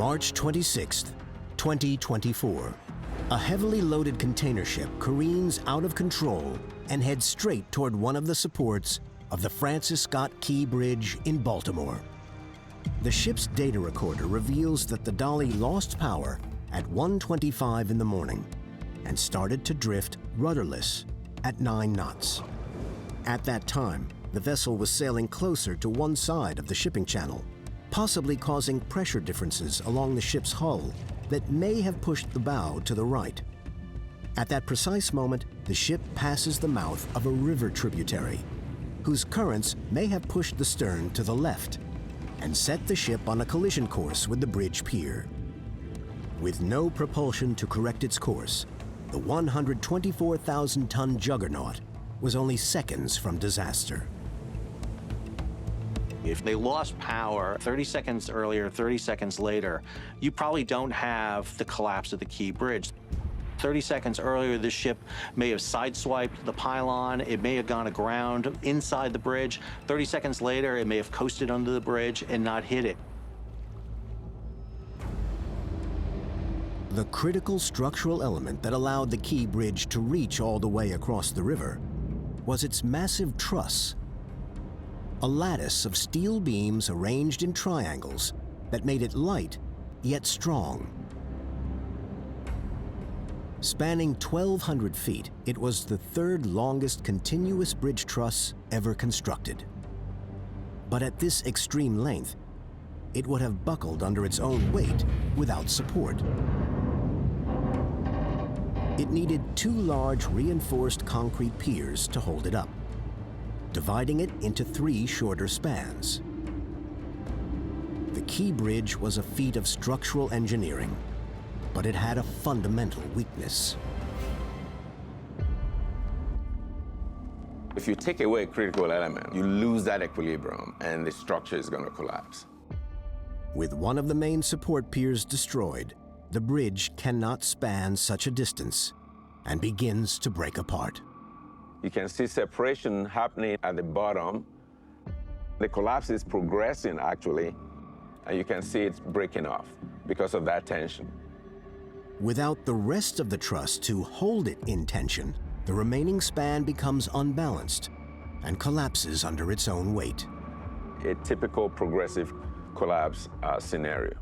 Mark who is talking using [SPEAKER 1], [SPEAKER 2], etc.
[SPEAKER 1] March 26, 2024. A heavily loaded container ship careens out of control and heads straight toward one of the supports of the Francis Scott Key Bridge in Baltimore. The ship's data recorder reveals that the dolly lost power at 1:25 in the morning and started to drift rudderless at 9 knots. At that time, the vessel was sailing closer to one side of the shipping channel, possibly causing pressure differences along the ship's hull that may have pushed the bow to the right. At that precise moment, the ship passes the mouth of a river tributary, whose currents may have pushed the stern to the left and set the ship on a collision course with the bridge pier. With no propulsion to correct its course, the 124,000-ton juggernaut was only seconds from disaster.
[SPEAKER 2] If they lost power 30 seconds earlier, 30 seconds later, you probably don't have the collapse of the Key Bridge. 30 seconds earlier, the ship may have sideswiped the pylon, it may have gone aground inside the bridge. 30 seconds later, it may have coasted under the bridge and not hit it.
[SPEAKER 1] The critical structural element that allowed the Key Bridge to reach all the way across the river was its massive truss, a lattice of steel beams arranged in triangles that made it light yet strong. Spanning 1,200 feet, it was the third longest continuous bridge truss ever constructed. But at this extreme length, it would have buckled under its own weight without support. It needed 2 large reinforced concrete piers to hold it up, dividing it into 3 shorter spans. The Key Bridge was a feat of structural engineering, but it had a fundamental weakness.
[SPEAKER 3] If you take away a critical element, you lose that equilibrium and the structure is going to collapse.
[SPEAKER 1] With one of the main support piers destroyed, the bridge cannot span such a distance and begins to break apart.
[SPEAKER 3] You can see separation happening at the bottom. The collapse is progressing, actually, and you can see it's breaking off because of that tension.
[SPEAKER 1] Without the rest of the truss to hold it in tension, the remaining span becomes unbalanced and collapses under its own weight.
[SPEAKER 3] A typical progressive collapse scenario.